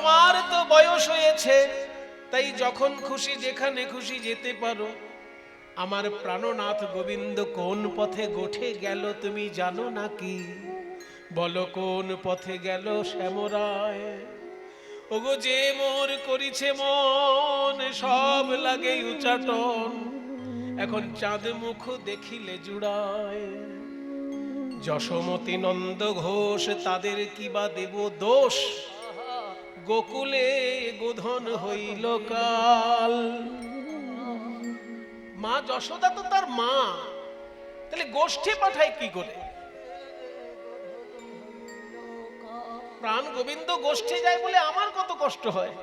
তোমার তো বয়স হয়েছে, তাই যখন খুশি যেখানে খুশি যেতে পারো। আমার প্রাণনাথ গোবিন্দ কোন পথে গোঠে গেল তুমি জানো নাকি? বলো কোন পথে গেল শ্যামরায়? ওগো যে মোর করিছে মন সব লাগে উচাটন, এখন চাঁদ মুখ দেখিলে জুড়ায়। যশোমতী নন্দ ঘোষ তাদের কি বা দেব দোষ, গোকুলে গোধন হইল কাল। মা যশোদা তো তার মা, তাহলে গোষ্ঠী পাঠায় কি করে? প্রাণ গোবিন্দ গোষ্ঠী যায় বলে আমার কত কষ্ট হয়,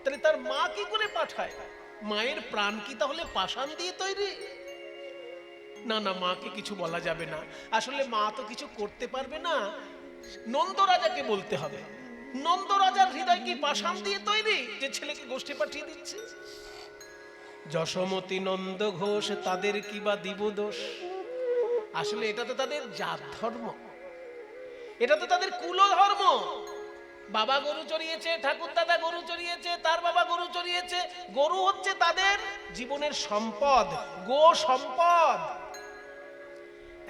তাহলে তার মা কি করে পাঠায়? মায়ের প্রাণ কি তাহলে পাষাণ দিয়ে তৈরি? না না, মাকে কিছু বলা যাবে না। আসলে মা তো কিছু করতে পারবে না, নন্দ রাজাকে বলতে হবে। নন্দ রাজার হৃদয় কি পাষাণ দিয়ে তৈরি যে ছেলেকে গোষ্ঠী পাঠিয়ে দিচ্ছে? যশোমতী নন্দ ঘোষ তাদের কি বা দিব দোষ? আসলে এটা তো তাদের জাত ধর্ম, এটা তো তাদের কুল ধর্ম। বাবা গরু চড়িয়েছে, ঠাকুর দাদা গরু চড়িয়েছে, তার বাবা গরু চড়িয়েছে। গরু হচ্ছে তাদের জীবনের সম্পদ, গো সম্পদ।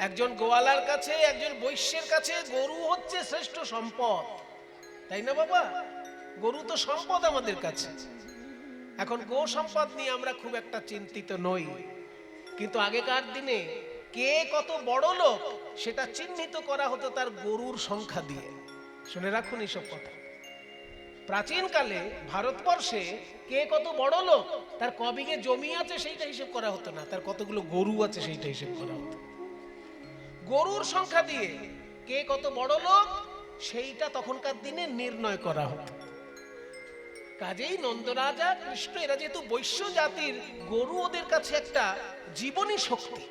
একজন গোয়ালার কাছে, একজন বৈশ্যের কাছে গরু হচ্ছে শ্রেষ্ঠ সম্পদ, তাই না বাবা? গরু তো সম্পদ আমাদের কাছে। এখন গো সম্পদ নিয়ে আমরা খুব একটা চিন্তিত নই, কিন্তু আগেকার দিনে কে কত বড় লোক সেটা চিহ্নিত করা হতো তার গরুর সংখ্যা দিয়ে। শুনে রাখুন এইসব কথা। প্রাচীনকালে ভারতবর্ষে কে কত বড় লোক তার কবিঘে জমি আছে সেইটা হিসেব করা হতো না, তার কতগুলো গরু আছে সেইটা হিসেব করা হতো। গরুর সংখ্যা দিয়ে কে কত বড় লোক সেইটা তখনকার দিনে নির্ণয় করা হতো। কাজেই নন্দরাজা কৃষ্ণ এরা যেহেতু বৈশ্য জাতির, গরু ওদের কাছে একটা জীবনী শক্তি।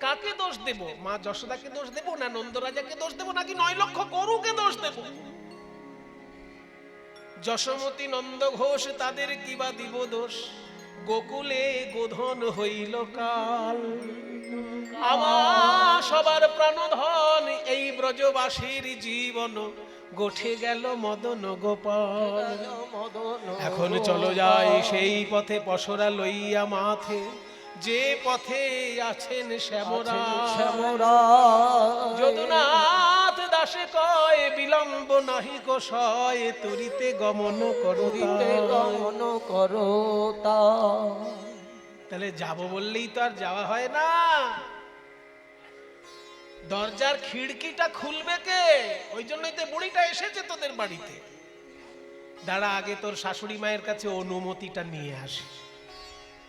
কাকে দোষ দেব? মা যশোদাকে দোষ দেব, না নন্দরাজাকে দোষ দেব, নাকি 9 লক্ষ গরুকে দোষ দেব? যশোমতী নন্দ ঘোষ তাদের কি বা দিব দোষ, গোকুলে গোধন হইল কাল। আমার সবার প্রাণধন এই ব্রজবাসীর জীবন, গোঠে গেল মদন গোপাল। এখন চলো যাই সেই পথে পসরা লইয়া মাথে, যে পথে আছেন শ্যামরা। যদুনাথ দাসে কয় বিলম্ব নাহি কো সয়, তরিতে গমন করো। তাহলে যাব বললেই তো আর যাওয়া হয় না। দরজার খিড়কিটা খুলবে কে? ওই জন্যই তো বুড়িটা এসেছে তোদের বাড়িতে। দাঁড়া, আগে তোর শাশুড়ি মায়ের কাছে অনুমতিটা নিয়ে আসি।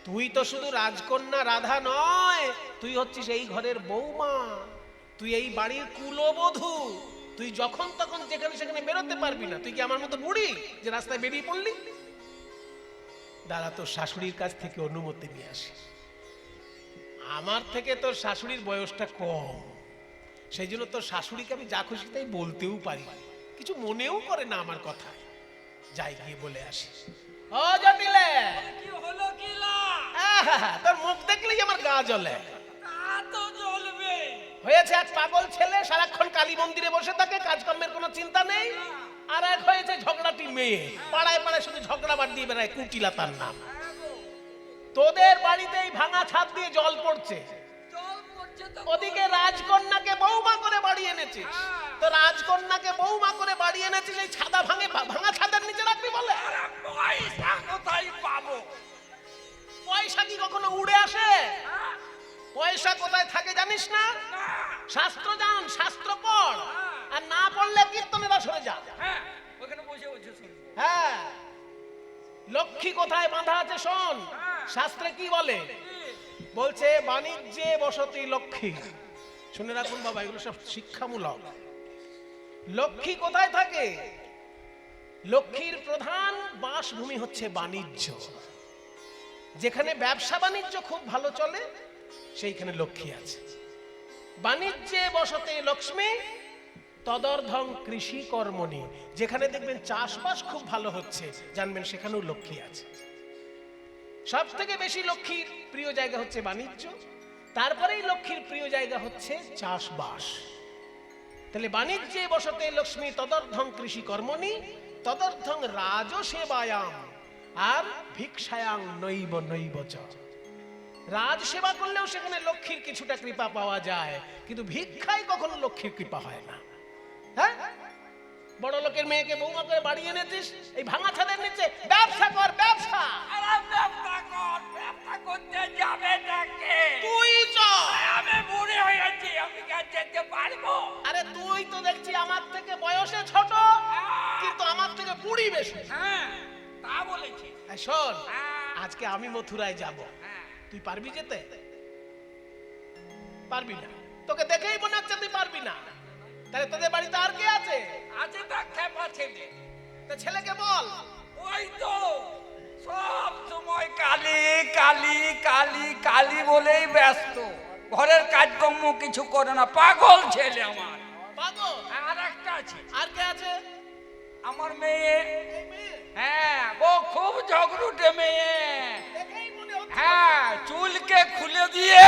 তুই তো শুধু রাজকন্যা রাধা নয়, তুই হচ্ছিস এই ঘরের বৌমা, তুই এই বাড়ির কুলবধূ। তুই যখন তখন যেখানে সেখানে বেরোতে পারবি না। তুই কি আমার মতো বুড়ি যে রাস্তায় বেরিয়ে পড়লি? দাঁড়া, তোর শাশুড়ির কাছ থেকে অনুমতি নিয়ে আসি। আমার থেকে তোর শাশুড়ির বয়সটা কম, সেই জন্য তোর শাশুড়িকে আমি যা খুশি তাই বলতেও পারি, কিছু মনেও করে না আমার কথা। যাই, গিয়ে বলে আসি। ও জটিলে, কি হলো কিলা? তোর মুখ দেখলেই আমার গা জ্বলে। তা তো জ্বলবে। হয়েছে এক পাগল ছেলে, সারাক্ষণ কালী মন্দিরে বসে থাকে, কাজকর্মের কোনো চিন্তা নেই। আর এক হয়েছে ঝগড়াটি মেয়ে, পাড়ায় পাড়ায় শুধু ঝগড়া বাদ দিয়ে বেড়ায়, কুটিলা তার নাম। তোদের বাড়িতেই ভাঙা ছাদ দিয়ে জল পড়ছে, ওদিকে রাজকন্যাকে বৌমা করে বাড়ি এনেছিস। তো রাজকন্যাকে বৌমা করে বাড়ি এনেছিস, এই ছাদা ভাঙা ছাদের নিচে রাখবি বলে? পয়সা কোথায় পাবো? পয়সা কি কখনো উড়ে আসে? পয়সা কোথায় থাকে জানিস না? শাস্ত্র জান, শাস্ত্র পড়, আর না পড়লে কীর্তনেরা সরে যা। হ্যাঁ, ওখানে বসে বসে শুন। হ্যাঁ, লক্ষ্মী কোথায় বাঁধা আছে শোন। শাস্ত্রে কি বলে? বলছে বাণিজ্যে বসতি লক্ষ্মী। শুনে রাখুন বাবা, এগুলো সব শিক্ষামূলক। লক্ষ্মী কোথায় থাকে? লক্ষ্মীর প্রধান বাসভূমি হচ্ছে বাণিজ্য। যেখানে ব্যবসা বাণিজ্য খুব ভালো চলে সেইখানে লক্ষ্মী আছে। বাণিজ্যে বসতে লক্ষ্মী তদর্ধং কৃষি কর্মণি। যেখানে দেখবেন চাষবাস খুব ভালো হচ্ছে, জানবেন সেখানেও লক্ষ্মী আছে। সব থেকে বেশি লক্ষ্মীর প্রিয় জায়গা হচ্ছে বাণিজ্য, তারপরেই লক্ষ্মীর প্রিয় জায়গা হচ্ছে চাষবাস। তাহলে বাণিজ্যে বসতে লক্ষ্মী তদর্ধং কৃষি কর্মণি, তদর্থং রাজসেবায়াম আর ভিক্ষায়াং নৈব নৈব চ। রাজ সেবা করলেও সেখানে লক্ষ্মীর কিছুটা কৃপা পাওয়া যায়, কিন্তু ভিক্ষায় কখনো লক্ষ্মীর কৃপা হয় না। হ্যাঁ, বড় লোকের মেয়েকে বৌমা করে বাড়ি এনেছিস, এই ভাঙা ছাদের নিচে ব্যবসা কর, ব্যবসা। আরে ব্যবসা কর, ব্যবসা করতে যাবে নাকি? তুই চল। আমি বুড়ি হয়েছি, আমি কাজ যেতে পারবো? আরে তুই তো দেখছি আমার থেকে বয়সে ছোট, কিন্তু আমার থেকে বুড়ি বেশি। হ্যাঁ, তা বলেছি। এই শোন, হ্যাঁ। আজকে আমি মথুরায় যাব, হ্যাঁ। তুই পারবি যেতে? পারবি না, তোকে দেখেই মনে হচ্ছে তুই পারবি না। তাহলে তোদের বাড়িতে আর কে আছে? আছে তো খেপা ছেলে। তো ছেলেকে বল। ওই তো সব সময় কালি কালি কালি কালি বলেই ব্যস্ত, ঘরের কাজকর্ম কিছু করে না, পাগল ছেলে আমার। পাগল? আর একটা আছে, আর কে আছে? আমার মেয়ে। এই মেয়ে? হ্যাঁ, ও খুব ঝগড়ুটে মেয়ে। দেখেই মনে হচ্ছে। হ্যাঁ, চুলকে খুলে দিয়ে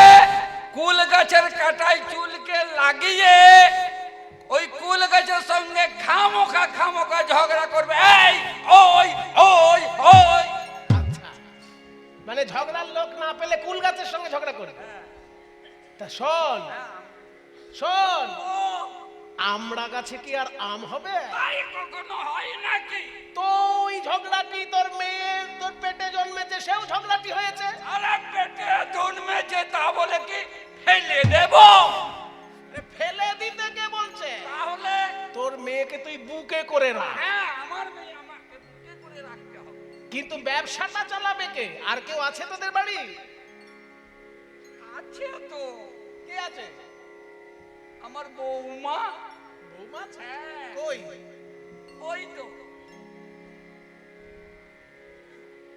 কুল গাছের কাটায় চুলকে লাগিয়ে ওই কুল গাছের সঙ্গে খামোখা ঝগড়া করবে। এই ওই ওই ওই। আচ্ছা, মানে ঝগড়ার লোক না পেলে কুল গাছের সঙ্গে ঝগড়া করবে। তা শোন শোন, আমড়া গাছে কি আর আম হবে? তাই কখনো হয় নাকি? তো ওই ঝগড়াটি তোর মেয়ে তোর পেটে জন্মেছে, সেও ঝগড়াটি হয়েছে। আরে পেটে জন্মেছে তা বলে কি ফেলে দেব? আরে ফেলে দিতে কে বলছে? তাহলে তোর মেয়েকে তুই বুকে করে রাখ, হ্যাঁ, আমার মেয়ে আমাকে বুকে করে রাখতে হবে। কিন্তু ব্যবসাটা চালাবে কে? আর কেউ আছে তোদের বাড়ি? আছে তো, কে আছে? আমার বৌমা। বৌমা আছে? হ্যাঁ। কই? ওই তো।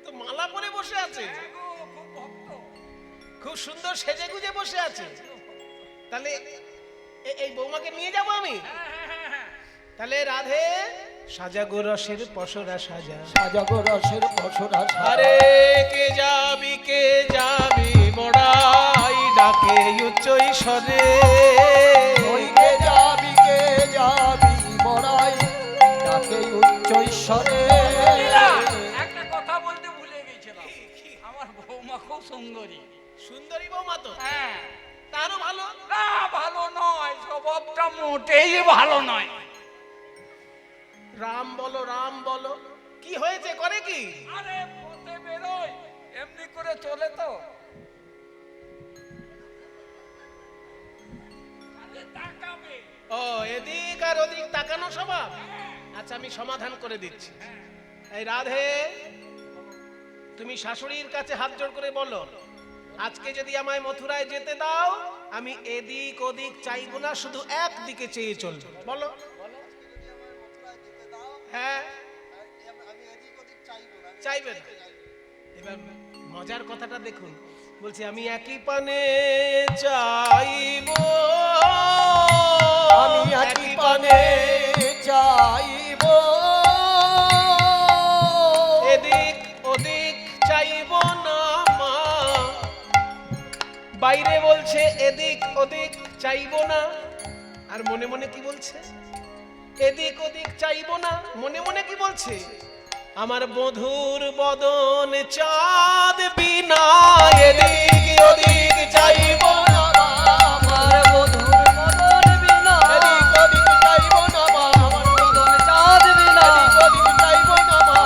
তো মালা পরে বসে আছে, হ্যাঁ গো, খুব ভক্ত। খুব সুন্দর সেজে গুজে বসে আছে। তাহলে এই বৌমাকে নিয়ে যাবো আমি। হ্যাঁ। তাহলে রাধে সাজা গো রসের পসরা সাজা, সাজাগো রসের পসরা আরে কে যাবি বড়াই ডাকে উচ্চ ঈশ্বরে। ওই কে যাবি বড়াই তাকে উচ্চ ঈশ্বরে। লীলা, একটা কথা বলতে ভুলে গেছিলাম, আমার বৌমা খুব সুন্দরী। সুন্দরী বৌমা তো? হ্যাঁ। তারও ভালো। না, ভালো নয়, স্বভাবটা মোটেই ভালো নয়। রাম বলো, রাম বলো, কি হয়েছে? করে কি? আরে পথে বেরোয় এমনি করে চলে তো। আরে তাকাবে। ও, এদিক আর ওদিক তাকানো স্বভাব। আচ্ছা, আমি সমাধান করে দিচ্ছি। এই রাধে, তুমি শাশুড়ির কাছে হাত জোড় করে বলো, আজকে যদি আমায় মথুরায় যেতে দাও, আমি এদিক ওদিক চাইবো না, শুধু একদিকে চেয়ে চলবো। বলো। হ্যাঁ, চাইবে না। এবার মজার কথাটা দেখুন, বলছে আমি একই পানে চাইবো, আমি একই পানে চাইব, এদিক ওদিক চাইবো না মা। বাইরে বলছে এদিক ওদিক চাইবো না, আর মনে মনে কি বলছে? এদিক ওদিক চাইবো না। মনে মনে কি বলছে? আমার বধুর বদন চাঁদ বিনা এদিক ওদিক চাইবো না। আমার বধুর বদন বিনা এদিক ওদিক চাইব না মা। আমার বদন চাঁদ বিনা এদিক ওদিক চাইব না মা।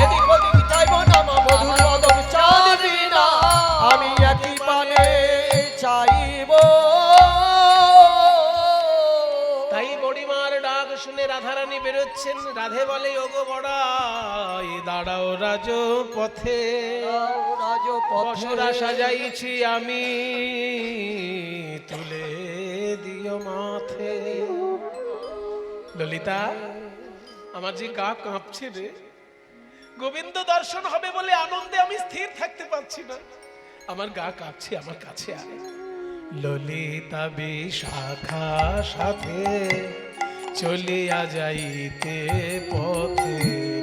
এদিক ওদিক চাইব না মা, বধুর বদন চাঁদ বিনা আমি একই পানে চাইব। তাই বড়িমার ডাক শুনে রাধারানী বেরোচ্ছেন। রাধে বলে, ওগো বড়াই দাঁড়াও রাজপথে, পসরা সাজাইছি আমি, তুলে দিও মাথে। ললিতা, আমার যে গা কাঁপছে রে, গোবিন্দ দর্শন হবে বলে আনন্দে আমি স্থির থাকতে পারছি না, আমার গা কাঁপছে, আমার কাছে আয়। ললিতা বিশাখা সাথে চলিয়া যাইতে পথে,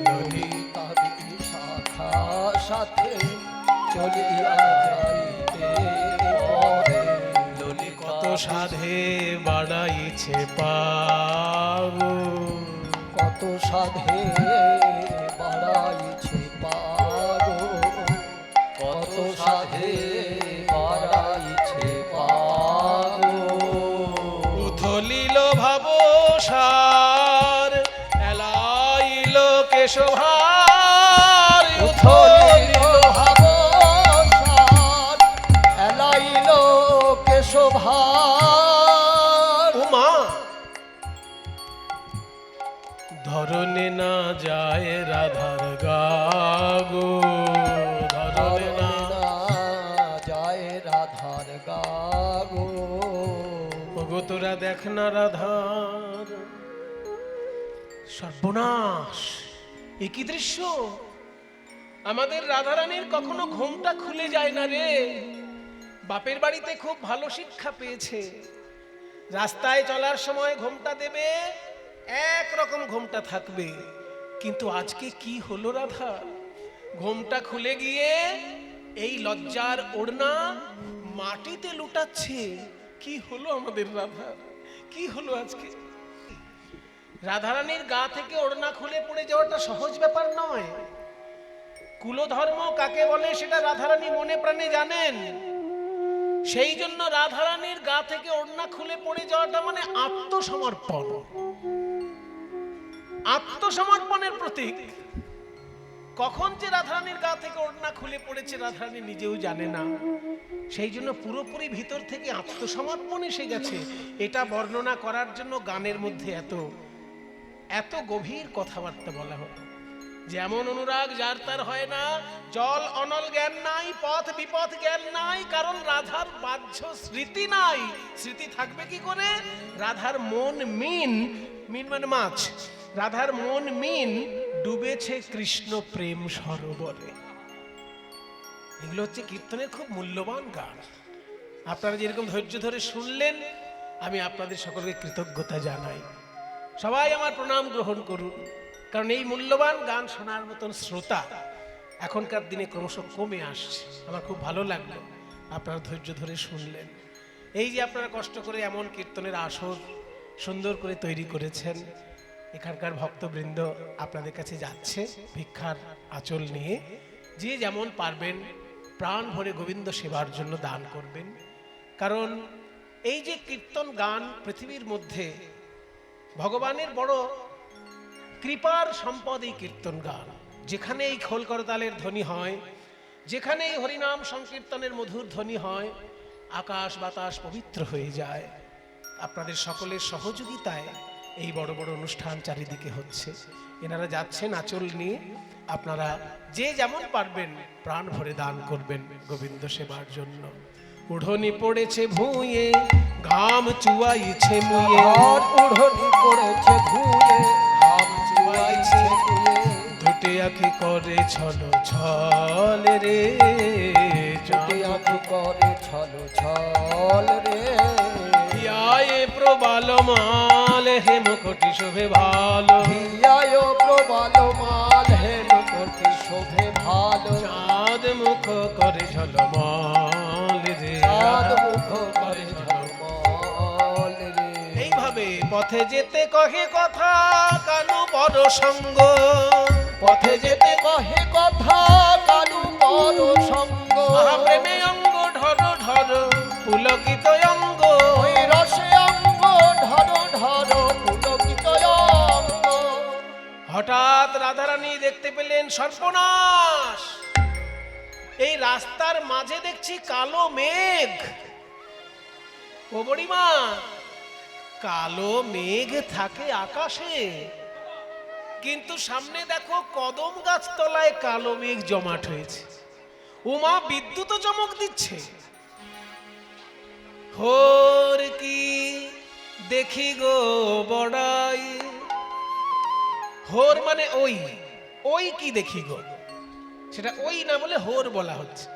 ললিতা বিশাখা সাথে চলিয়া যাইতে পথে, ললি কত সাধে বাড়াইছে পাগো, কত কত সাধে বাড়াইছে পাগো, কত সাধে বাড়াইছে পাগো। উথলিল ভাবসার এলাইল কেশভার, উথলিল ভাবসার এলাইল কেশভার। উমা ধরনে না যায় রাধার গাগো, ধরনে না যায় রাধার গাগো। ওগো তোরা দেখ না রাধার সর্বনাশ, এ কি দৃশ্য! আমাদের রাধারানীর কখনো ঘুমটা খুলে যায় না রে। বাপের বাড়িতে খুব ভালো শিক্ষা পেয়েছে, রাস্তায় চলার সময় ঘুমটা দেবে, একরকম ঘুমটা থাকবে। কিন্তু আজকে কি হলো রাধা, ঘুমটা খুলে গিয়ে এই লজ্জার ওড়না মাটিতে লুটাচ্ছে। কি হলো আমাদের রাধা, কি হলো আজকে! রাধারানীর গা থেকে ওড়না খুলে পড়ে যাওয়াটা সহজ ব্যাপার নয়। কুলধর্ম কাকে বলে সেটা রাধারানী মনে প্রাণে জানেন। সেই জন্য রাধারানীর গা থেকে ওড়না খুলে পড়ে যাওয়াটা মানে আত্মসমর্পণ, আত্মসমর্পণের প্রতীক। কখন যে রাধারানীর গা থেকে ওড়না খুলে পড়েছে রাধারানী নিজেও জানে না। সেই জন্য পুরোপুরি ভিতর থেকে আত্মসমর্পণ এসে গেছে। এটা বর্ণনা করার জন্য গানের মধ্যে এত গভীর কথাবার্তা বলা হলো। যেমন অনুরাগ যার তার হয় না, জল অনল জ্ঞান নাই, পথ বিপথ জ্ঞান নাই, কারণ রাধার বাহ্য স্মৃতি নাই। স্মৃতি থাকবে কি করে? রাধার মন মিন, মিন মানে মাছ, রাধার মন মিন ডুবেছে কৃষ্ণ প্রেম সরোবরে। এগুলো হচ্ছে কীর্তনের খুব মূল্যবান গান। আপনারা যেরকম ধৈর্য ধরে শুনলেন, আমি আপনাদের সকলকে কৃতজ্ঞতা জানাই। সবাই আমার প্রণাম গ্রহণ করুন, কারণ এই মূল্যবান গান শোনার মতন শ্রোতা এখনকার দিনে ক্রমশ কমে আসছে। আমার খুব ভালো লাগলো আপনারা ধৈর্য ধরে শুনলেন। এই যে আপনারা কষ্ট করে এমন কীর্তনের আসর সুন্দর করে তৈরি করেছেন, এখানকার ভক্তবৃন্দ আপনাদের কাছে যাচ্ছে ভিক্ষার আঁচল নিয়ে। যে যেমন পারবেন প্রাণ ভরে গোবিন্দ সেবার জন্য দান করবেন। কারণ এই যে কীর্তন গান পৃথিবীর মধ্যে ভগবানের বড় কৃপার সম্পদ এই কীর্তন গান। যেখানে এই খোল করতালের ধ্বনি হয়, যেখানে এই হরিনাম সংকীর্তনের মধুর ধ্বনি হয়, আকাশ বাতাস পবিত্র হয়ে যায়। আপনাদের সকলের সহযোগিতায় এই বড় বড় অনুষ্ঠান চারিদিকে হচ্ছে। এনারা যাচ্ছেন আঁচল নিয়ে। আপনারা যে যেমন পারবেন প্রাণ ভরে দান করবেন গোবিন্দ সেবার জন্য। উড়নি পড়েছে ভুঁয়ে, ঘাম চুয়াইছে মুয়ে, আর উড়নি পড়েছে ভুঁয়ে, ঘাম চুয়াইছে মুয়ে। দুটি আঁখি করে ছল ছল রে, দুটি আঁখি করে ছল ছল রে। হিয়ায় প্রবাল মাল হে মুকুটি শোভে ভালো, হিয়ায় প্রবাল মাল হে মুকুটি শোভে ভালো। চাঁদ মুখ করে ঝলমল রে, চাঁদ মুখ করে ঝলমল রে। এইভাবে পথে যেতে কহে কথা কানু বড় সঙ্গ, পথে যেতে কহে কথা কানু বড় সঙ্গ। প্রেমে অঙ্গ ঢর ঢর পুলকিত অঙ্গ, ওই রসে অঙ্গ ঢর ঢর পুলকিত অঙ্গ। হঠাৎ রাধারানী দেখতে পেলেন সর্বনাশ, এই রাস্তার মাঝে দেখছি কালো মেঘ। ও বুড়িমা, কালো মেঘ থাকে আকাশে, কিন্তু সামনে দেখো কদম গাছ তলায় কালো মেঘ জমাট হয়েছে। উমা বিদ্যুৎ চমক দিচ্ছে। হোর কি দেখি গো বড়াই, হোর মানে ওই, ওই কি দেখি গো, সেটা ওই না বলে হোর বলা হচ্ছে।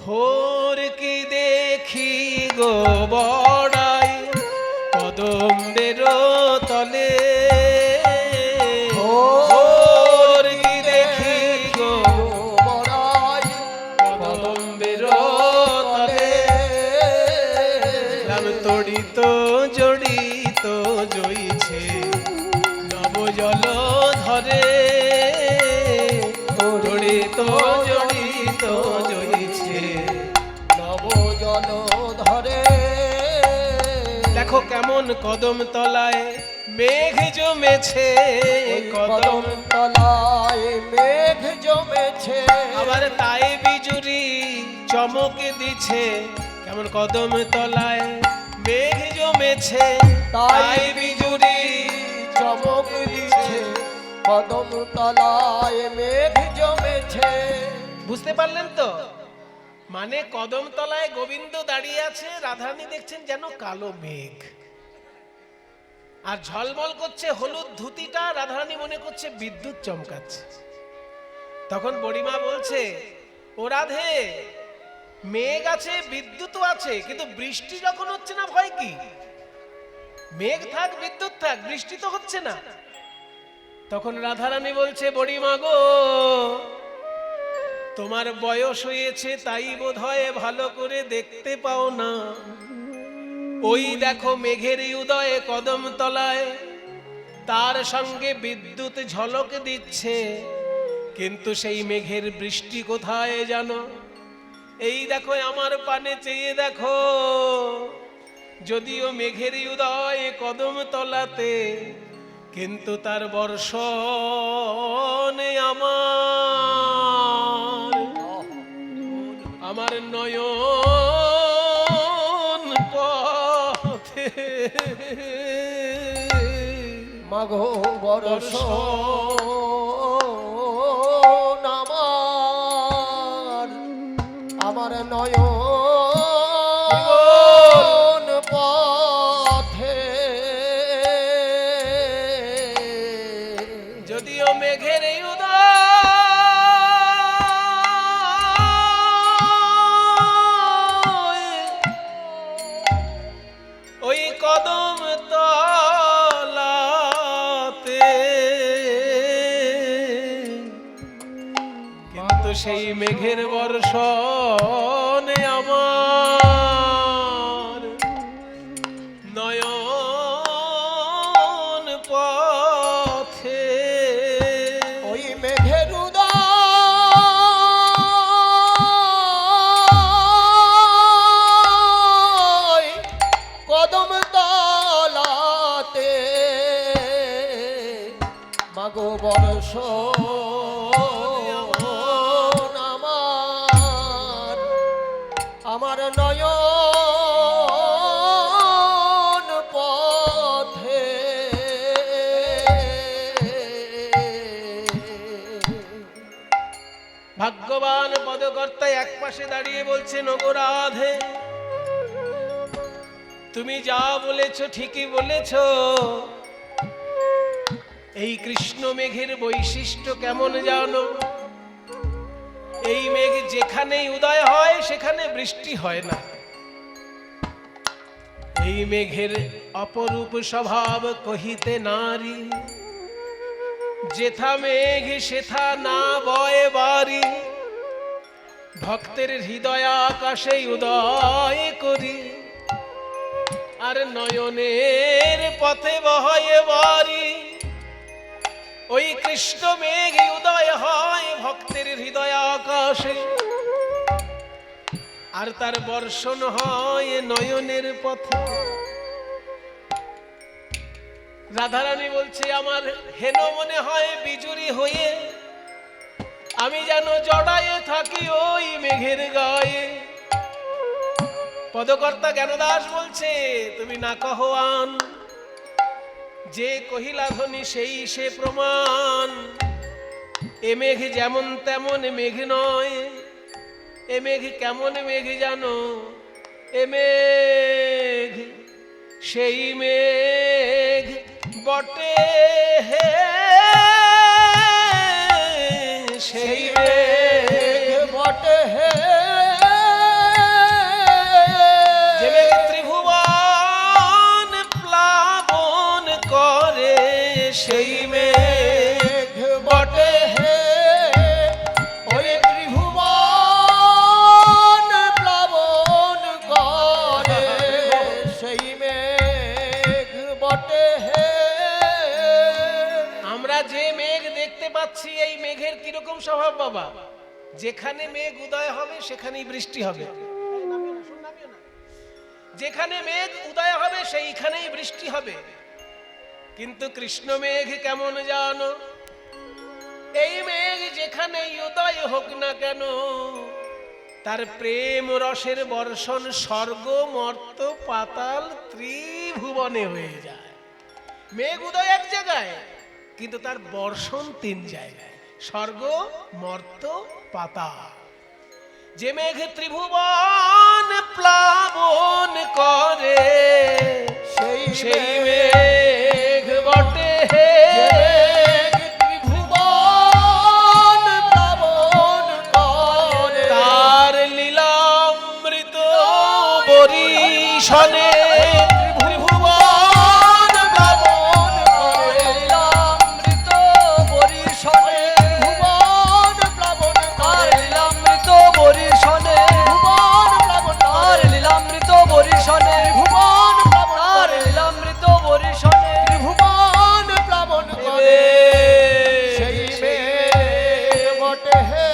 হোর কি দেখি গো বড়াই কদম্বের তলে, হোর কি দেখি গো বড়াই কদম্বের তলে। রাম তড়িত জড়িত জইছে নব জল ধরে জড়িত জড়িত জড়িছে নব জল ধরে। দেখো কেমন কদম তলায় মেঘ জমেছে কদম তলায় মেঘ জমেছে, আবার তাই বিজুরি চমক দিছে কেমন কদম তলায় মেঘ জমেছে তাই বিজুরি চমক দিচ্ছে, কদম তলায় মেঘ জমেছে। বুঝতে পারলেন তো? মানে কদম তলায় গোবিন্দ দাঁড়িয়ে আছে, রাধারানী দেখছেন যেন কালো মেঘ, আর ঝলমল করছে হলুদ ধুতিটা, রাধারানী মনে করছে বিদ্যুৎ চমকাচ্ছে। তখন বড়িমা বলছে, ও রাধে, মেঘ আছে বিদ্যুৎও আছে, কিন্তু বৃষ্টি যখন হচ্ছে না ভয় কি? মেঘ থাক বিদ্যুৎ থাক, বৃষ্টি তো হচ্ছে না। তখন রাধারানী বলছে, বড়িমা গো, তোমার বয়স হয়েছে তাই বোধহয় ভালো করে দেখতে পাও না। ওই দেখো মেঘের উদয়ে কদম তলায়, তার সঙ্গে বিদ্যুৎ ঝলক দিচ্ছে, কিন্তু সেই মেঘের বৃষ্টি কোথায় জানো? এই দেখো আমার পানে চেয়ে দেখো, যদিও মেঘের উদয় কদম তলাতে, কিন্তু তার বর্ষণে আমার নয়ন পথে মাগো বর্ষ আমার নয়ন পথে। যদিও মেঘের ওই কদম তলাতে, কিন্তু সেই মেঘের বর্ষণে আমার নয়ন পথে। ওই মেঘের উদয় কদম তলাতে, মাগো বর্ষ আমার নয়ন পথে। ভাগ্যবান পদকর্তা এক পাশে দাঁড়িয়ে বলছেন, ওগো রাধে, তুমি যা বলেছ ঠিকই বলেছ। এই কৃষ্ণ মেঘের বৈশিষ্ট্য কেমন জানো? এই মেঘ যেখানেই উদয় হয় সেখানে বৃষ্টি হয় না। এই মেঘের অপরূপ স্বভাব কহিতে নারী, যেথা মেঘ সেথা না বয় বাড়ি। ভক্তের হৃদয় আকাশে উদয় করি, আর নয়নের পথে বহয় বাড়ি। ওই কৃষ্ণ মেঘ উদয় হয় ভক্তের হৃদয় আকাশে, আর তার বর্ষণ হয় নয়নের পথে। রাধারানী বলছে, আমার হেন মনে হয় বিজুরি হয়ে, আমি যেন জড়ায়ে থাকি ওই মেঘের গায়ে। পদকর্তা জ্ঞানদাস বলছে, তুমি না কহো আন, যে কহিলা ধ্বনি সেই সে প্রমাণ। এ মেঘ যেমন তেমন মেঘ নয়, এ মেঘ কেমন মেঘ জানো? এ মেঘ সেই মেঘ বটে হে, সেই মেঘ বটে হে, যে মেঘ ত্রিভুবন প্লাবন করে, সেই মেঘ বটে হে। ওই ত্রিভুবন প্লাবন করে, সেই মেঘ বটে হে। মেঘ দেখতে পাচ্ছি, এই মেঘের কিরকম স্বভাব বাবা? যেখানে মেঘ উদয় হবে সেখানেই বৃষ্টি হবে। যেখানে মেঘ উদয় হবে সেইখানেই বৃষ্টি হবে। কিন্তু কৃষ্ণ মেঘ কেমন জানো? এই মেঘ যেখানেই উদয় হোক না কেন, তার প্রেম রসের বর্ষণ স্বর্গ মর্ত পাতাল ত্রিভুবনে হয়ে যায়। মেঘ উদয় এক জায়গায়, কিন্তু তার বর্ষণ 3 জায়গায়, স্বর্গ মর্ত পাতাল। যে মেঘ ত্রিভুবন প্লাবন করে, সেই মেঘ বটে হে। ত্রিভুবন প্লাবন করে, তার লীলামৃত বরিশনে ত্রিভুবন প্লাবন করে। লীলামৃত বরিশনে ভুবন প্লাবন করে, লীলামৃত বরিশনে ভুবন প্লাবন করে, লীলামৃত বরিশনে ভুবন প্লাবন করে, লীলামৃত বরিশনে ভুবন প্লাবন করে। সেই মেঘ বটে হে।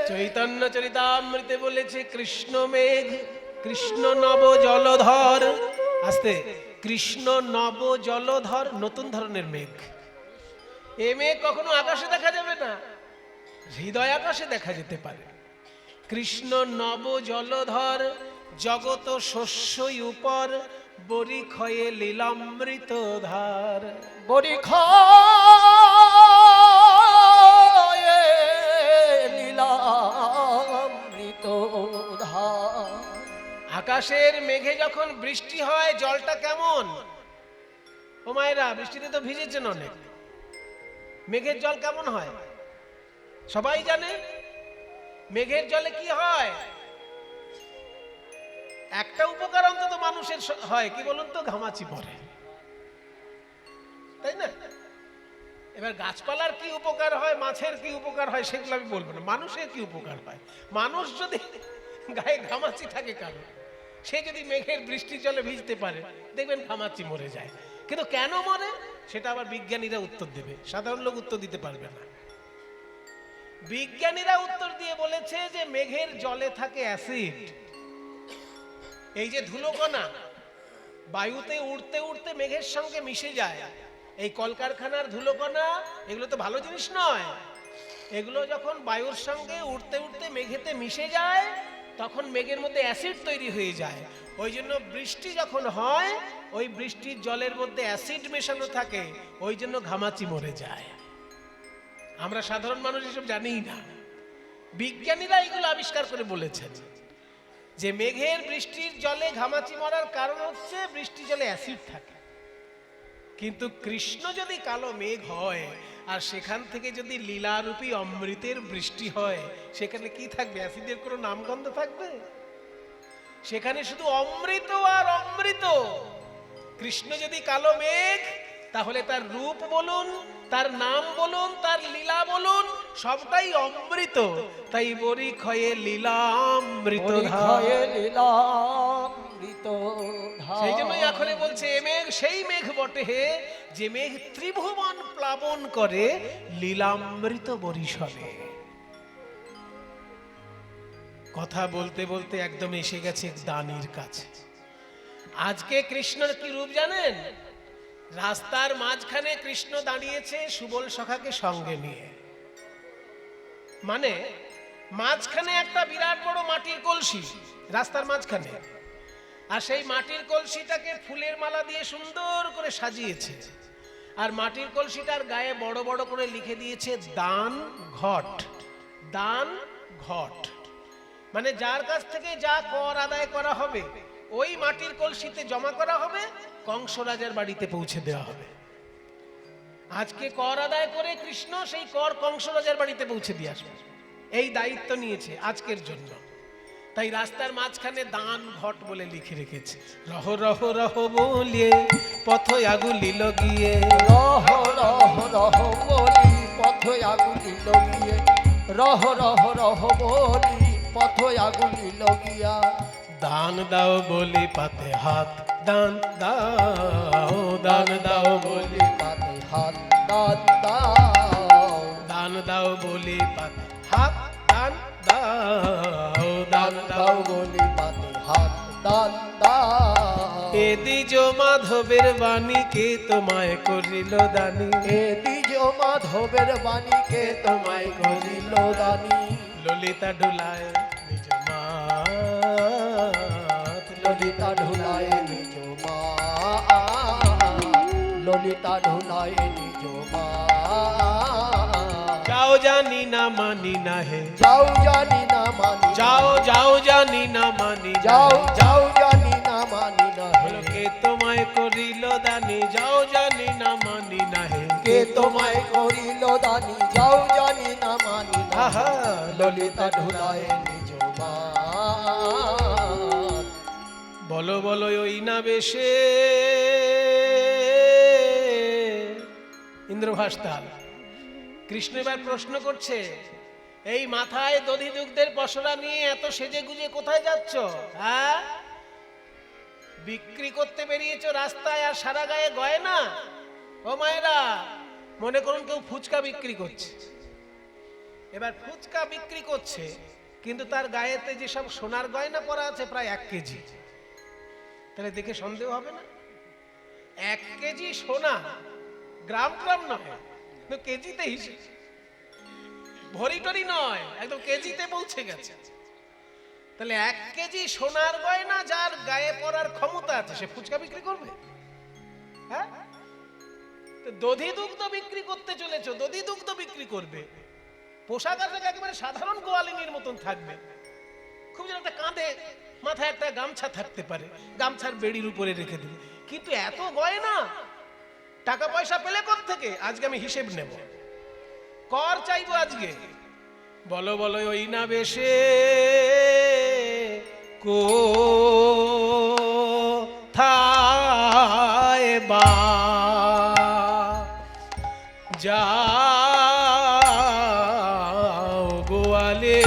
চৈতন্য চরিতামৃতে বলেছে কৃষ্ণ মেঘ, কৃষ্ণ নব জলধর। আস্তে, কৃষ্ণ নব জলধর, নতুন ধরনের মেঘ। এ মেঘ কখনো আকাশে দেখা যাবে না, হৃদয় আকাশে দেখা যেতে পারে। কৃষ্ণ নব জলধর, জগত শস্যই উপর, বরি ক্ষয়ে লীলামৃত ধার। বরিখয়ে লীলামৃত ধার। আকাশের মেঘে যখন বৃষ্টি হয় জলটা কেমন? ও মায়েরা, বৃষ্টিতে তো ভিজেছেন অনেক। মেঘের জল কেমন হয় সবাই জানে। মেঘের জলে কি হয়? একটা উপকার অন্তত মানুষের হয়, কি বলুন তো? ঘামাচি পড়ে, তাই না? এবার গাছপালার কি উপকার হয়, মাছের কি উপকার হয়, সেগুলো আমি বলবো না। মানুষের কি উপকার হয়? মানুষ যদি গায়ে ঘামাচি থাকে কারো, সে যদি মেঘের বৃষ্টির জলে ভিজতে পারে, দেখবেন ঘামাচি মরে যায়। কিন্তু কেন মরে সেটা আবার বিজ্ঞানীরা উত্তর দেবে, সাধারণ লোক উত্তর দিতে পারবে না। বিজ্ঞানীরা উত্তর দিয়ে বলেছে যে মেঘের জলে থাকে অ্যাসিড। এই যে ধুলোকণা বায়ুতে উড়তে উড়তে মেঘের সঙ্গে মিশে যায়, এই কলকারখানার ধুলোকণা, এগুলো তো ভালো জিনিস নয়। এগুলো যখন বায়ুর সঙ্গে উড়তে উড়তে মেঘেতে মিশে যায়, তখন মেঘের মধ্যে অ্যাসিড তৈরি হয়ে যায়। ওই জন্য বৃষ্টি যখন হয়, ওই বৃষ্টির জলের মধ্যে অ্যাসিড মেশানো থাকে, ওই জন্য ঘামাচি মরে যায়। আমরা সাধারণ মানুষ এসব জানিই না। বিজ্ঞানীরা এগুলো আবিষ্কার করে বলেছেন যে মেঘের বৃষ্টির জলে ঘামাচি মরার কারণ হচ্ছে বৃষ্টির জলে অ্যাসিড থাকে। কিন্তু কৃষ্ণ যদি কালো মেঘ হয় আর সেখান থেকে যদি লীলারূপী অমৃতের বৃষ্টি হয়, সেখানে কি থাকবে? অ্যাসিডের কোনো নামগন্ধ থাকবে? সেখানে শুধু অমৃত আর অমৃত। কৃষ্ণ যদি কালো মেঘ, তাহলে তার রূপ বলুন, তার নাম বলুন, তার লীলা বলুন, সবটাই অমৃত। তাই বরি ক্ষয়ে লীলামৃত ধার। লীলামৃত ধার। সেই জন্যই এখনে বলছে এ মেঘ সেই মেঘ বটে হে, যে মেঘ ত্রিভুবন প্লাবন করে লীলামৃত বরিশনে। কথা বলতে বলতে একদম এসে গেছে দানির কাছে। আজকে কৃষ্ণর কি রূপ জানেন? রাস্তার মাঝখানে কৃষ্ণ দাঁড়িয়েছে সুবল সখাকে সঙ্গে নিয়ে। মানে মাঝখানে একটা বিরাট বড় মাটির কলসি, রাস্তার মাঝখানে। আর সেই মাটির কলসিটাকে ফুলের মালা দিয়ে সুন্দর করে সাজিয়েছে। আর মাটির কলসিটার গায়ে বড় বড় করে লিখে দিয়েছে দান ঘট। দান ঘট মানে যার কাছ থেকে যা কর আদায় করা হবে ওই মাটির কলসিতে জমা করা হবে, কংস রাজার বাড়িতে পৌঁছে দেওয়া হবে। আজকে কর আদায় করে কৃষ্ণ সেই কর কংস রাজার বাড়িতে পৌঁছে দিয়ে আসবে, এই দায়িত্ব নিয়েছে আজকের জন্য। তাই রাস্তার মাঝখানে দান ঘট বলে লিখে রেখেছে, রহ রহ রহ বলিয়ে পথ আগুলিল গিয়ে, রহ রহ রহ বলি পথ আগুলিল গিয়ে, রহ রহ রহ বলি পথ আগুলিল গিয়া। দান দাও বলি পাতে হাত দান দাও, দান দাও বলি, বলি পাতে হাত দান দাও, দান দাও বলি পাতে হাত, দান দাও, দান দান দাও। দাও বলি পাতে হাত দান দাও। এ দ্বিজ মাধবের বাণী কে তোমায় করিল দানি, এ দ্বিজ মাধবের বাণীকে তোমায় করিল দানি। ললিতা ডুলায় নিজ মাত, ললিতা ঢুলায় নিজ মা, ললিতা ঢুলায় নিজ মা। যাও জানি না মানি না হে, যাও জানি না মানি, যাও যাও জানি না মানি না যাও হে। যাও জানি না মানি না হে। বলো কে তোমায় করিল দানি, যাও জানি না মানি না হে। কে তোমায় করিল দানি, যাও জানি না মানি না হে। আহা ললিতা ঢুলায় নিজ মা। বলো বলো ওই না বেশে ইন্দ্রভাস্তাল। কৃষ্ণ এবার প্রশ্ন করছে, এই মাথায় দধি দুগ্ধের পসরা নিয়ে এত সেজে গুজে কোথায় যাচ্ছ? হ্যাঁ, বিক্রি করতে বেরিয়েছো রাস্তায় আর সারা গায়ে গয়না? ও মায়েরা, মনে করুন কেউ ফুচকা বিক্রি করছে, এবার ফুচকা বিক্রি করছে কিন্তু তার গায়েতে যেসব সোনার গয়না পরা আছে প্রায় 1 কেজি, তাহলে দেখে সন্দেহ হবে না? 1 কেজি সোনা, গ্রাম গ্রাম নয়, তো কেজিতে হিসেব, ভরি টরি নয়, একদম কেজিতে পৌঁছে গেছে। তাহলে 1 কেজি সোনার গয়না যার গায়ে পরার ক্ষমতা আছে সে ফুচকা বিক্রি করবে? হ্যাঁ, তো দধি দুগ্ধ বিক্রি করতে চলেছো, দধি দুগ্ধ বিক্রি করবে, পোশাক আশাক একেবারে সাধারণ গোয়ালিনীর মতন থাকবে, খুব যেন একটা কাঁধে মাথায় একটা গামছা থাকতে পারে, গামছার বেড়ির উপরে রেখে দেবে, কিন্তু এত গয়না টাকা পয়সা পেলে কোত্থেকে? আজকে আমি হিসেব নেব, কর চাইবো আজকে। বলো বলো ওই না বেশে কোথায় বা যাও গোয়ালে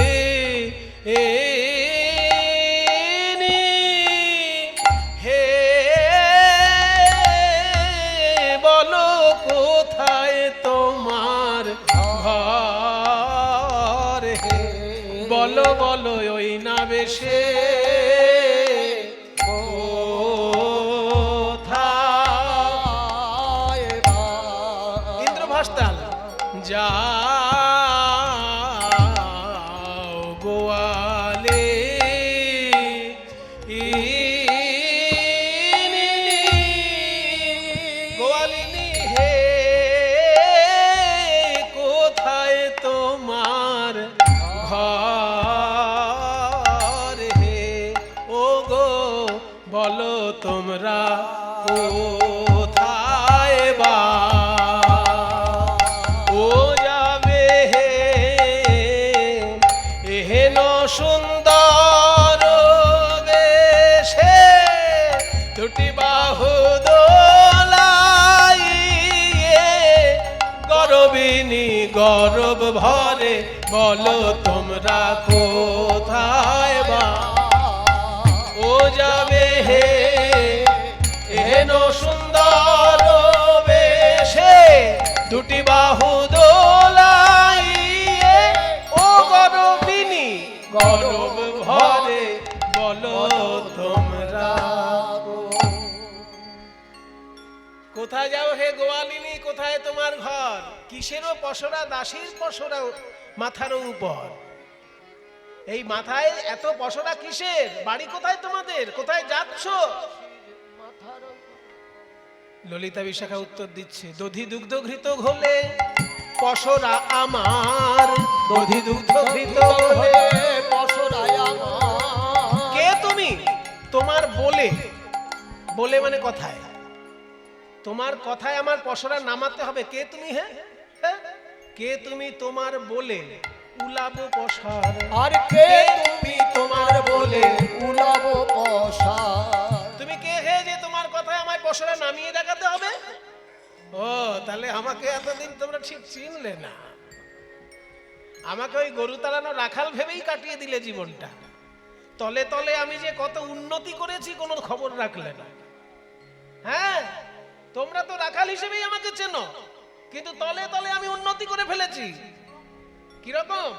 হে, বলো কোথায় তোমার ঘর হে, বলো বলো ওই না বেশে কোথায় ইন্দ্রভাস্তাল যাও গোয়ালে গোয়ালিনী হে, কোথায় তোমার ঘর হে, ও গো বলো তোমরা কোথায় বা ও যাবে হে, এহেন সুন্দর বেশে দুটি বাহু দোলাইয়ে, গরবিনী গরব ভরে বলো তোমরা কোথায় বা ও যাবে হে, এহেন সুন্দর বেশে দুটি বাহু দোলাইয়ে, ও গরবিনী গরব ভরে বলো তোমরা কোথায় যাও হে গোয়ালিনী, কোথায় তোমার ঘর? কিসেরও পসরা, দাসীর পসরা মাথার উপর, এই মাথায় এত পসরা কিসের? বাড়ি কোথায় তোমাদের? কোথায় যাচ্ছ? ললিতা বিশাখা উত্তর দিচ্ছে, দধি দুগ্ধ ঘৃত ঘোলে পসরা আমার, দধি দুগ্ধ ঘৃত ঘোলে পসরায় আমার। কে তুমি? তোমার বলে, বলে মানে কথায়, তোমার কথায় আমার পসরা নামাতে হবে। কে তুমি? হ্যাঁ, কে তুমি? তোমার বলে উলাবো পসার, আর কে তুমি তোমার বলে উলাবো পসার। তুমি কে হে যে তোমার কথায় আমায় পসরা নামিয়ে দেখাতে হবে? ও, তাহলে আমাকে এতদিন তোমরা ঠিক চিনলে না, আমাকে ওই গরু তাড়ানো রাখাল ভেবেই কাটিয়ে দিলে জীবনটা। তলে তলে আমি যে কত উন্নতি করেছি কোনো খবর রাখলে না। হ্যাঁ, তোমরা তো রাখাল হিসেবেই আমাকে চেনো, কিন্তু তলে তলে আমি উন্নতি করে ফেলেছি। কিরকম?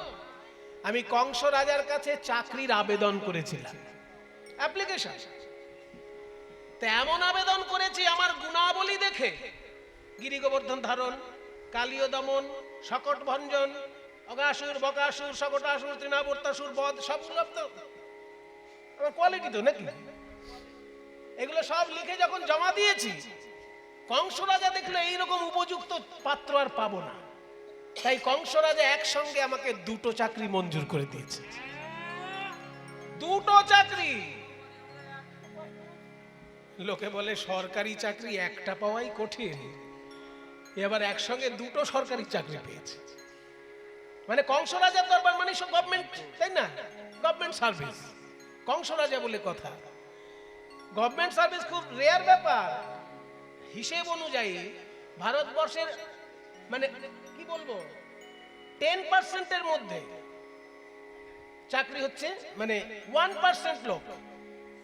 আমি কংস রাজার কাছে চাকরির আবেদন করেছিলাম, অ্যাপ্লিকেশন। তেমন আবেদন করেছি, আমার গুণাবলী দেখে গিরি গোবর্ধন ধারণ, কালীয় দমন, শকট ভঞ্জন, অগাসুর, বকাসুর, শকটাসুর, তৃণাবর্তাসুর, বধ, সবগুলো তো আমার কোয়ালিটি তো নাকি। এগুলো সব লিখে যখন জমা দিয়েছি, কংস রাজা দেখলো এইরকম উপযুক্ত পাত্র আর পাবো না, তাই কংস রাজা একসঙ্গে আমাকে 2টো চাকরি মঞ্জুর করে দিয়েছে। 2টো চাকরি। লোকে বলে সরকারি চাকরি একটা পাওয়াই কঠিন, এবার একসঙ্গে 2টো সরকারি চাকরি পেয়েছে। মানে কংস রাজার দরবার মানে সব গভর্নমেন্ট, তাই না? গভর্নমেন্ট সার্ভিস, কংস রাজা বলে কথা। গভর্নমেন্ট সার্ভিস খুব রেয়ার ব্যাপার। হিসেব অনুযায়ী ভারতবর্ষের মানে কি বলবো 10% মধ্যে চাকরি হচ্ছে, মানে 1% লোক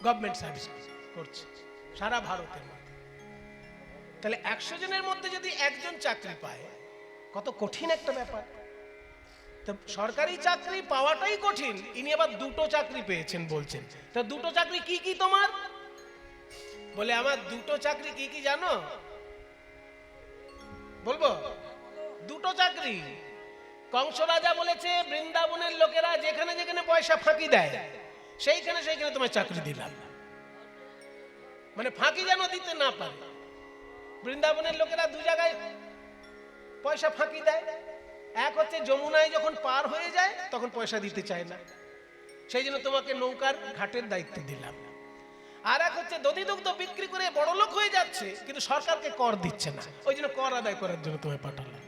গভর্নমেন্ট সার্ভিস করছে সারা ভারতের মধ্যে। তাহলে 100 জনের মধ্যে যদি একজন চাকরি পায়, কত কঠিন একটা ব্যাপার। তো সরকারি চাকরি পাওয়াটাই কঠিন, ইনি আবার 2টো চাকরি পেয়েছেন বলছেন। তা 2টো চাকরি কি কি তোমার? বলে আমার 2টো চাকরি কি কি জানো? বলবো 2টো চাকরি। কংস রাজা বলেছে বৃন্দাবনের লোকেরা যেখানে যেখানে পয়সা ফাঁকি দেয় সেইখানে সেইখানে তোমায় চাকরি দিলাম, মানে ফাঁকি যেন দিতে না পারে। বৃন্দাবনের লোকেরা 2 জায়গায় পয়সা ফাঁকি দেয়। এক হচ্ছে যমুনায় যখন পার হয়ে যায় তখন পয়সা দিতে চায় না, সেই জন্য তোমাকে নৌকার ঘাটের দায়িত্ব দিলাম। আর এক হচ্ছে দধি দুগ্ধ বিক্রি করে বড় লোক হয়ে যাচ্ছে কিন্তু সরকারকে কর দিচ্ছে না, ওই জন্য কর আদায় করার জন্য তোমায় পাঠালাম।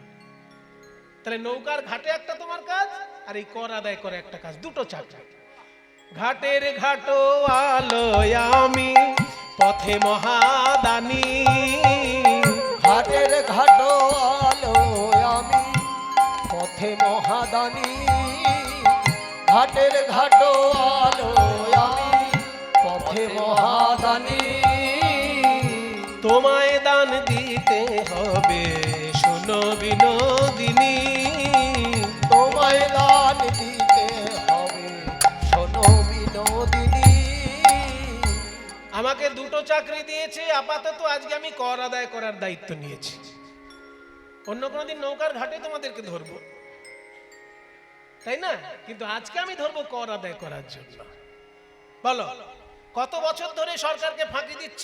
তাহলে নৌকার ঘাটে একটা তোমার কাজ, আর এই কর আদায় করে একটা কাজ, 2টো চাকরি। ঘাটের ঘাটো আলো আমি পথে মহাদানী, ঘাটের ঘাটো আলো আমি পথে মহাদানী, ঘাটের ঘাটো আলো আমি পথে মহাদানী। তোমায় দান দিতে হবে শোনো বিনোদিনী, তোমায় দান দিতে হবে শোনো বিনোদিনী। আমাকে 2টো চাকরি দিয়েছে, আপাতত আজকে আমি কর আদায় করার দায়িত্ব নিয়েছি। অন্য কোনোদিন নৌকার ঘাটে তোমাদেরকে ধরবো, তাই না? কিন্তু আজকে আমি ধরবো কর আদায় করার জন্য। বলো কত বছর ধরে সরকারকে ফাঁকি দিচ্ছ,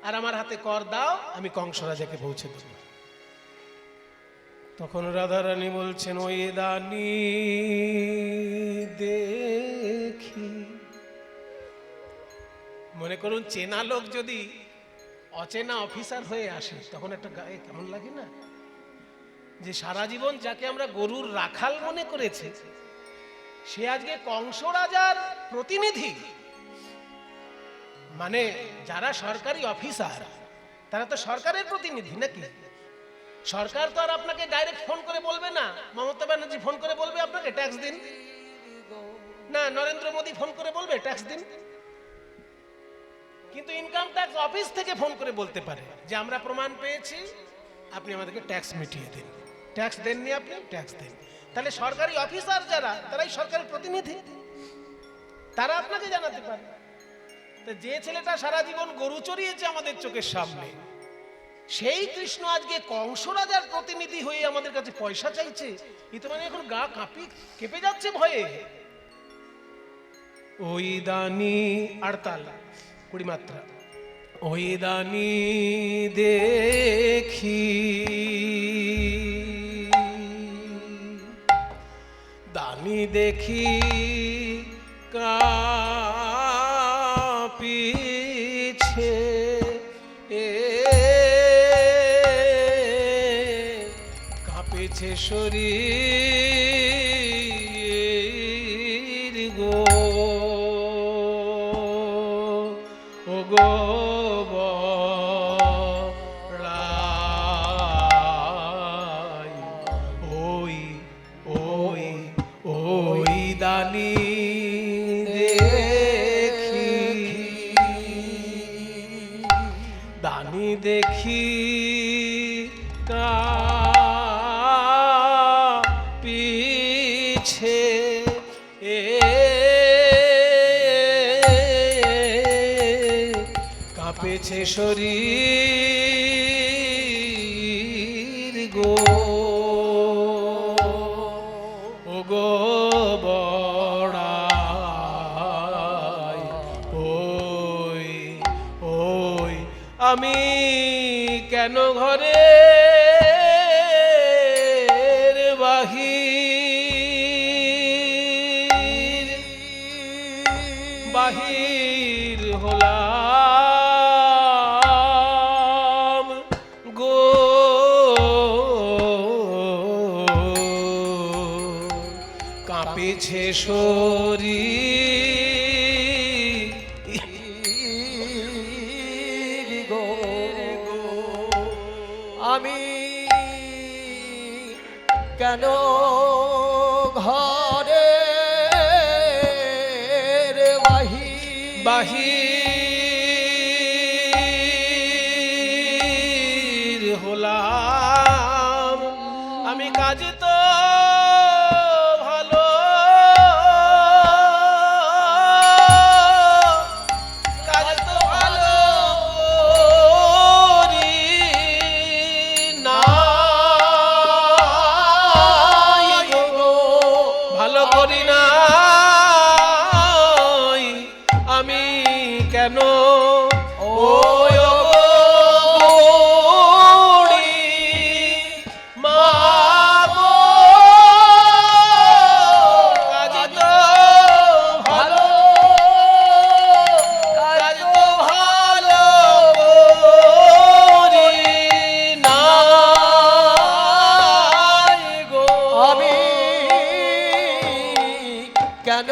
আর আমার হাতে কর দাও, আমি কংস রাজাকে পৌঁছে দেব। তখন রাধারানী বলছেন ওই দানি দেখি। মনে করুন চেনা লোক যদি অচেনা অফিসার হয়ে আসে তখন একটা গায়ে কেমন লাগে না? যে সারা জীবন যাকে আমরা গরুর রাখাল মনে করেছি সে আজকে কংস রাজার প্রতিনিধি। মানে যারা সরকারি অফিসার তারা তো সরকারের প্রতিনিধি নাকি? সরকার তো আর আপনাকে ডাইরেক্ট ফোন করে বলবে না, মমতা ব্যানার্জি ফোন করে বলবে আপনাকে ট্যাক্স দিন, না নরেন্দ্র মোদী ফোন করে বলবে ট্যাক্স দিন। কিন্তু ইনকাম ট্যাক্স অফিস থেকে ফোন করে বলতে পারে যে আমরা প্রমাণ পেয়েছি, আপনি আমাদেরকে ট্যাক্স মিটিয়ে দিন। ট্যাক্স দেননি আপনি, ট্যাক্স দেন। তাহলে সরকারি অফিসার যারা তারাই সরকারের প্রতিনিধি, তারা আপনাকে জানাতে পারে। তো যে ছেলেটা সারা জীবন গরু চড়িয়েছে আমাদের চোখের সামনে, সেই কৃষ্ণ আজকে কংস রাজার প্রতিনিধি হয়ে আমাদের কাছে পয়সা চাইছে, এ তো মানে এখন গা কেঁপে যাচ্ছে ভয়ে। ওই দানি আড়তাল 20 মাত্রা। ওই দানি দেখি দানি দেখি কাঁপিছে কাঁপিছে শরীর গো, ও গো বড়াই। ওই ওই ওই দানি দেখি দেখি পিছে কাঁপেছে শরীর গো, ও গো বড়াই, ওই ওই আমি কেন ঘরে বাহির হলাম গো, কাঁপেছে শরীর গো, আমি কেন ঘরে বাহির হলাম, আমি কাজ তো ভালো কাজ তো ভালো করি না, ভালো করি না আমি কেন ওই মা গো, কাজ তো ভালো কাজ তো ভালো করি না গো, আমি কেন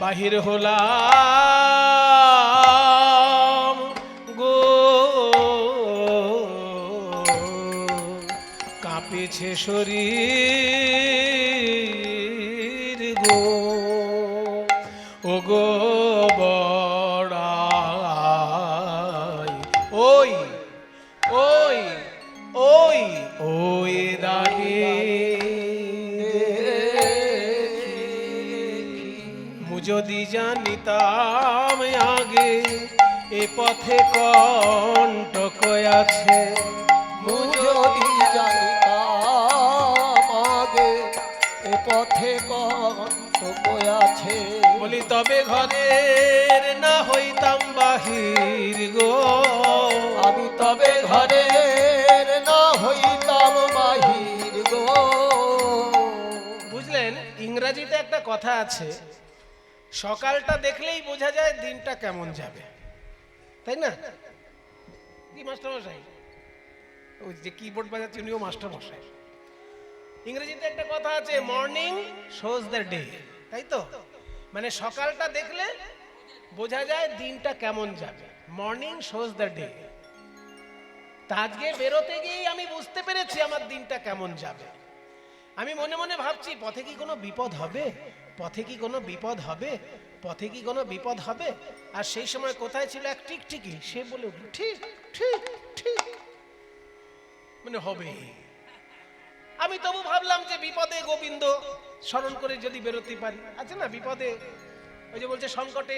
বাহির হলাম গো, কাঁপেছে শরীর গো, ও গো বড়াই, ওই ওই ওই ওই দাগে যদি জানিতাম আগে এ পথে কণ্টক আছে, যদি জানিতাম আগে এ পথে কণ্টক আছে, বলি তবে ঘরের না হইতাম বাহির গো, আমি তবে ঘরের না হইতাম বাহির গো। বুঝলেন, ইংরেজিতে একটা কথা আছে, সকালটা দেখলেই বোঝা যায় দিনটা কেমন যাবে, তাই না? কি মাস্টার মশাই? ওই যে কিবোর্ড বাজাচ্ছে উনিও মাস্টার মশাই। ইংরেজিতে একটা কথা আছে, মর্নিং শোজ দ্য ডে, তাই তো? মানে সকালটা দেখলে বোঝা যায় দিনটা কেমন যাবে। Morning shows the day. তা আজকে বেরোতে গিয়েই আমি বুঝতে পেরেছি আমার দিনটা কেমন যাবে। আমি মনে মনে ভাবছি, পথে কি কোনো বিপদ হবে, পথে কি কোনো বিপদ হবে, পথে কি কোনো বিপদ হবে। আর সেই সময় কোথায় ছিল এক টিকটিকি, সে বলে উঠল ঠিক ঠিক ঠিক, মানে হবে। আমি তবু ভাবলাম যে বিপদে গোবিন্দ স্মরণ করে যদি বেরোতে পারি। আছে না বিপদে, ওই যে বলছে সংকটে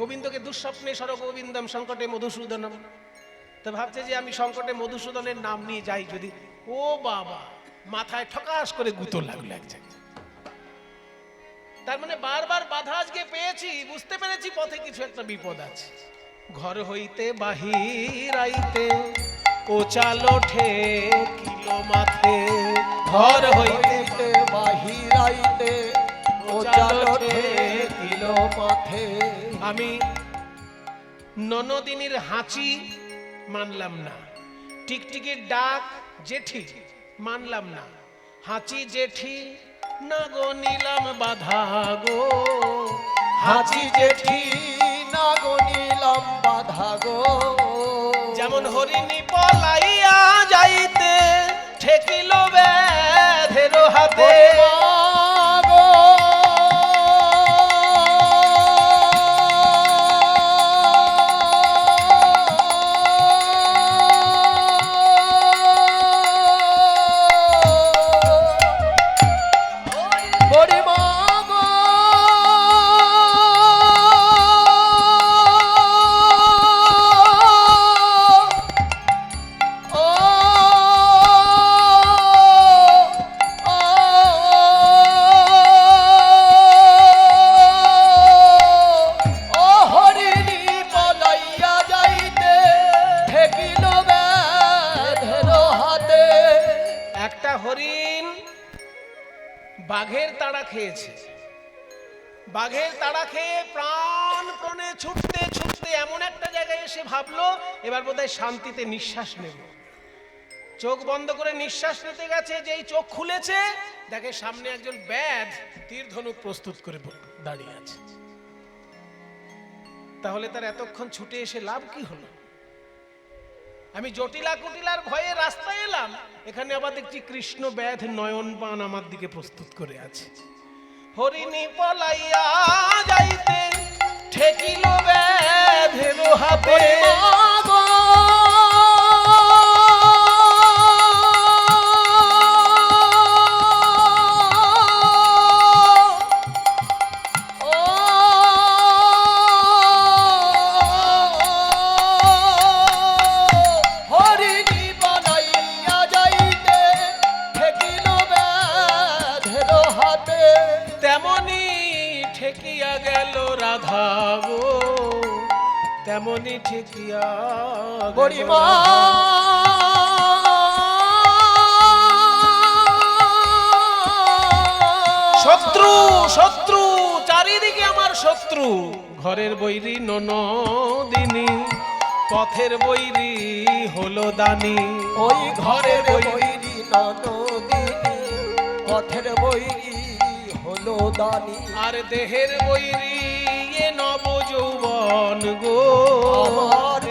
গোবিন্দকে দুঃস্বপ্নে সর গোবিন্দম সংকটে মধুসূদনম। তো ভাবছে যে আমি সংকটে মধুসূদনের নাম নিয়ে যাই যদি, ও বাবা, মাথায় ঠকাস করে গুঁতো লাগলো এক জায়গায়। তার মানে বারবার বাধা আজকে পেয়েছি, বুঝতে পেরেছি পথে কিছু একটা বিপদ আছে। ঘর হইতে বাহির আইতে ও চাল ওঠে কিলো মাথে, ঘর হইতে বাহির আইতে ও চাল ওঠে কিলো মাথে। আমি ননদিনীর হাঁচি মানলাম না, টিকটিকির ডাক জেঠি মানলাম না, হাঁচি জেঠি না গো নিলাম বাধা গো, হাঁচি জেঠি না গো নিলাম বাধা গো। যেমন হরিণী পলাইয়া যাইতে ঠেকিল ব্যাধের হাতে, বাঘের তাড়া খেয়েছে। বাঘের তাড়া খেয়ে প্রাণপণে ছুটতে ছুটতে এমন একটা জায়গায় এসে ভাবলো এবার বোধহয় শান্তিতে নিঃশ্বাস নেব। চোখ বন্ধ করে নিঃশ্বাস নিতে গেছে, যেই চোখ খুলেছে দেখে সামনে একজন ব্যাধ তীর ধনুক প্রস্তুত করে দাঁড়িয়ে আছে। তাহলে তার এতক্ষণ ছুটে এসে লাভ কি হলো? আমি জটিলা কুটিলার ভয়ে রাস্তায় এলাম, এখানে আবার দেখছি কৃষ্ণ ব্যাধ নয়ন পান আমার দিকে প্রস্তুত করে আছে। হরিণী পলাইয়া যাইতে ঠেকিল ব্যাধের হাতে, তেমনি ঠেকিয়া গরিমা শত্রু শত্রু চারিদিকে আমার শত্রু। ঘরের বৈরী ননদিনী, পথের বৈরী হলো দানি। ওই ঘরের বৈরী ননদিনী, পথের বৈরী হলো দানি। আর দেহের বৈরী এ নব যৌবন গো, আমার